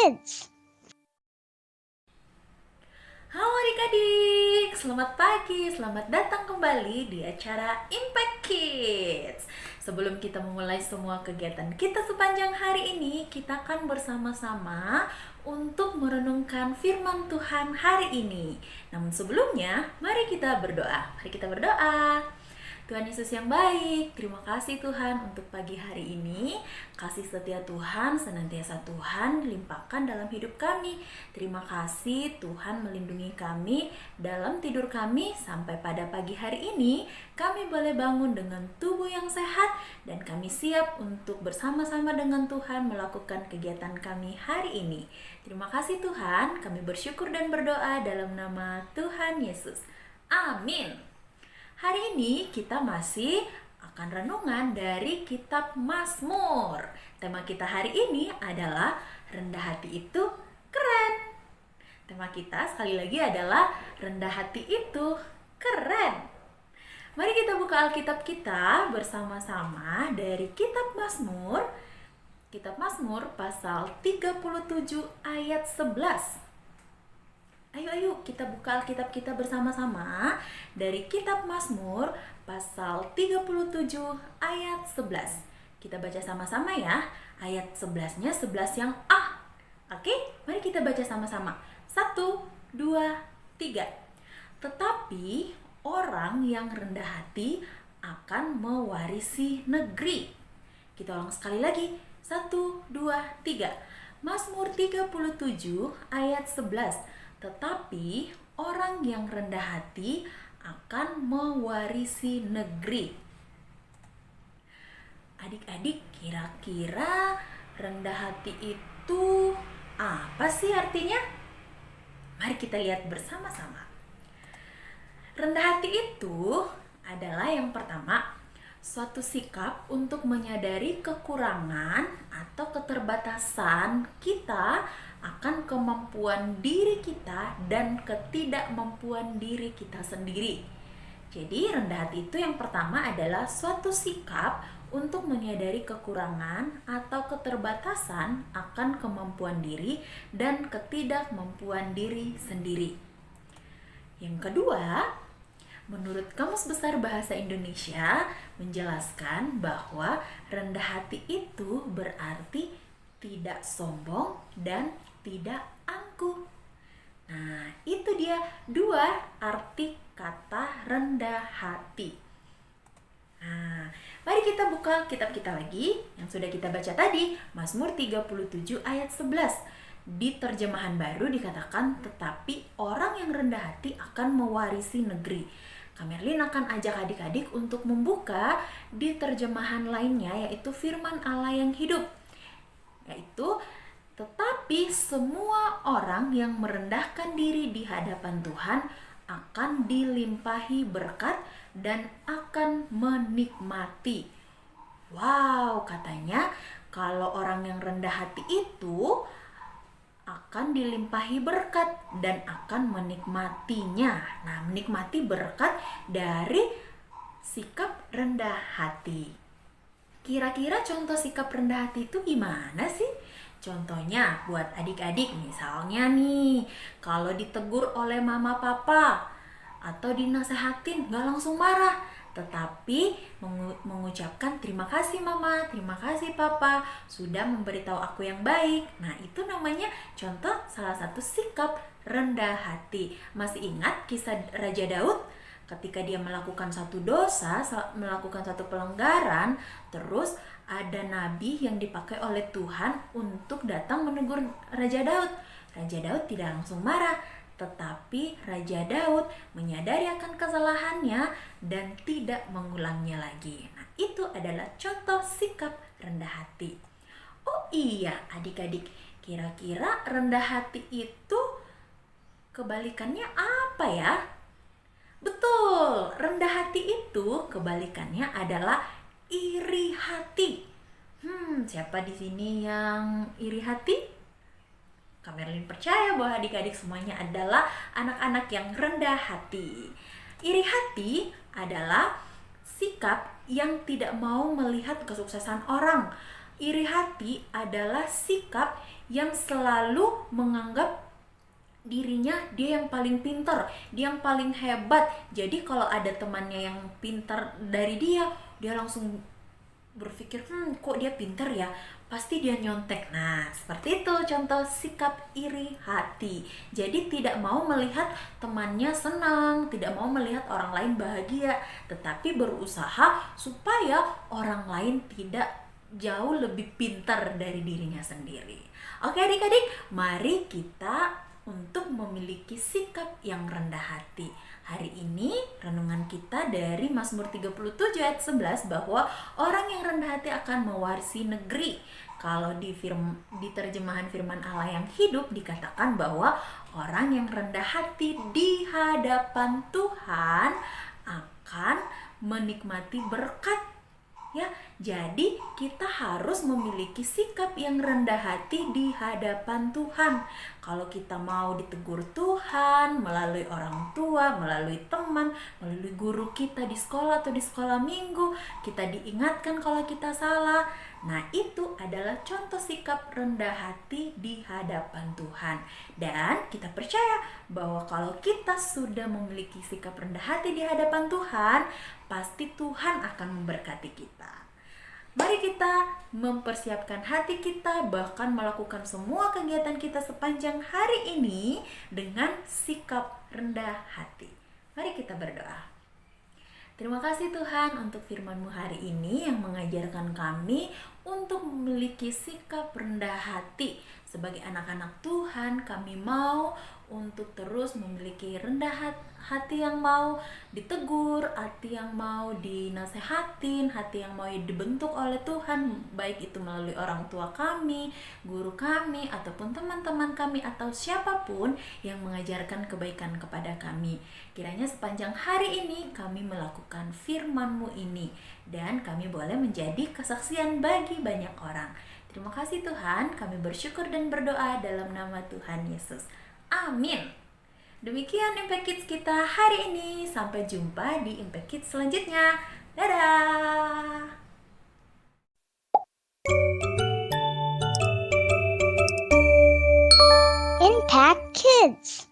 Kids. Halo adik-adik, selamat pagi, selamat datang kembali di acara Impact Kids. Sebelum kita memulai semua kegiatan kita sepanjang hari ini, kita akan bersama-sama untuk merenungkan firman Tuhan hari ini. Namun sebelumnya, mari kita berdoa. Mari kita berdoa. Tuhan Yesus yang baik, terima kasih Tuhan untuk pagi hari ini. Kasih setia Tuhan, senantiasa Tuhan limpahkan dalam hidup kami. Terima kasih Tuhan melindungi kami dalam tidur kami sampai pada pagi hari ini. Kami boleh bangun dengan tubuh yang sehat dan kami siap untuk bersama-sama dengan Tuhan melakukan kegiatan kami hari ini. Terima kasih Tuhan, kami bersyukur dan berdoa dalam nama Tuhan Yesus. Amin. Hari ini kita masih akan renungan dari kitab Mazmur. Tema kita hari ini adalah rendah hati itu keren. Tema kita sekali lagi adalah rendah hati itu keren. Mari kita buka Alkitab kita bersama-sama dari kitab Mazmur. Kitab Mazmur pasal 37 ayat 11. Ayo kita buka Alkitab kita bersama-sama dari kitab Mazmur pasal 37 ayat 11. Kita baca sama-sama ya. Ayat 11-nya 11 yang A. Oke, mari kita baca sama-sama. 1, 2, 3. Tetapi orang yang rendah hati akan mewarisi negeri. Kita ulang sekali lagi. 1, 2, 3. Mazmur 37 ayat 11. Tetapi orang yang rendah hati akan mewarisi negeri. Adik-adik, kira-kira rendah hati itu apa sih artinya? Mari kita lihat bersama-sama. Rendah hati itu adalah yang pertama, suatu sikap untuk menyadari kekurangan atau keterbatasan kita akan kemampuan diri kita dan ketidakmampuan diri kita sendiri. Jadi rendah hati itu yang pertama adalah suatu sikap untuk menyadari kekurangan atau keterbatasan akan kemampuan diri dan ketidakmampuan diri sendiri. Yang kedua, menurut Kamus Besar Bahasa Indonesia menjelaskan bahwa rendah hati itu berarti tidak sombong dan tidak angkuh. Nah, itu dia dua arti kata rendah hati. Nah, mari kita buka kitab kita lagi yang sudah kita baca tadi, Mazmur 37 ayat 11. Di terjemahan baru dikatakan, tetapi orang yang rendah hati akan mewarisi negeri. Kamerlin akan ajak adik-adik untuk membuka di terjemahan lainnya, yaitu firman Allah yang hidup. Yaitu, tetapi semua orang yang merendahkan diri di hadapan Tuhan akan dilimpahi berkat dan akan menikmati. Wow, katanya kalau orang yang rendah hati itu akan dilimpahi berkat dan akan menikmatinya. Nah, menikmati berkat dari sikap rendah hati. Kira-kira contoh sikap rendah hati itu gimana sih? Contohnya buat adik-adik, misalnya nih, kalau ditegur oleh mama papa atau dinasehatin gak langsung marah, tetapi mengucapkan terima kasih mama, terima kasih papa sudah memberitahu aku yang baik. Nah, itu namanya contoh salah satu sikap rendah hati. Masih ingat kisah Raja Daud? Ketika dia melakukan satu dosa, melakukan satu pelanggaran, terus ada nabi yang dipakai oleh Tuhan untuk datang menegur Raja Daud. Raja Daud tidak langsung marah, tetapi Raja Daud menyadari akan kesalahannya dan tidak mengulangnya lagi. Nah, itu adalah contoh sikap rendah hati. Oh iya, adik-adik, kira-kira rendah hati itu kebalikannya apa ya? Betul, rendah hati itu kebalikannya adalah iri hati. Siapa di sini yang iri hati? Kamerlin percaya bahwa adik-adik semuanya adalah anak-anak yang rendah hati. Iri hati adalah sikap yang tidak mau melihat kesuksesan orang. Iri hati adalah sikap yang selalu menganggap dirinya dia yang paling pintar, dia yang paling hebat. Jadi kalau ada temannya yang pintar dari dia, dia langsung berpikir, kok dia pintar ya, pasti dia nyontek. Nah, seperti itu contoh sikap iri hati. Jadi tidak mau melihat temannya senang, tidak mau melihat orang lain bahagia, tetapi berusaha supaya orang lain tidak jauh lebih pintar dari dirinya sendiri. Oke adik-adik, mari kita untuk memiliki sikap yang rendah hati. Hari ini renungan kita dari Mazmur 37 ayat 11 bahwa orang yang rendah hati akan mewarisi negeri. Kalau di terjemahan firman Allah yang hidup dikatakan bahwa orang yang rendah hati di hadapan Tuhan akan menikmati berkat. Ya, jadi kita harus memiliki sikap yang rendah hati di hadapan Tuhan. Kalau kita mau ditegur Tuhan melalui orang tua, melalui teman, melalui guru kita di sekolah atau di sekolah minggu, kita diingatkan kalau kita salah. Nah, itu adalah contoh sikap rendah hati di hadapan Tuhan. Dan kita percaya bahwa kalau kita sudah memiliki sikap rendah hati di hadapan Tuhan, pasti Tuhan akan memberkati kita. Mari kita mempersiapkan hati kita, bahkan melakukan semua kegiatan kita sepanjang hari ini dengan sikap rendah hati. Mari kita berdoa. Terima kasih Tuhan untuk firman-Mu hari ini yang mengajarkan kami untuk memiliki sikap rendah hati. Sebagai anak-anak Tuhan, kami mau untuk terus memiliki rendah hati yang mau ditegur, hati yang mau dinasehatin, hati yang mau dibentuk oleh Tuhan, baik itu melalui orang tua kami, guru kami, ataupun teman-teman kami, atau siapapun yang mengajarkan kebaikan kepada kami. Kiranya sepanjang hari ini kami melakukan firman-Mu ini, dan kami boleh menjadi kesaksian bagi banyak orang. Terima kasih Tuhan, kami bersyukur dan berdoa dalam nama Tuhan Yesus. Amin. Demikian Impact Kids kita hari ini. Sampai jumpa di Impact Kids selanjutnya. Dadah! Impact Kids.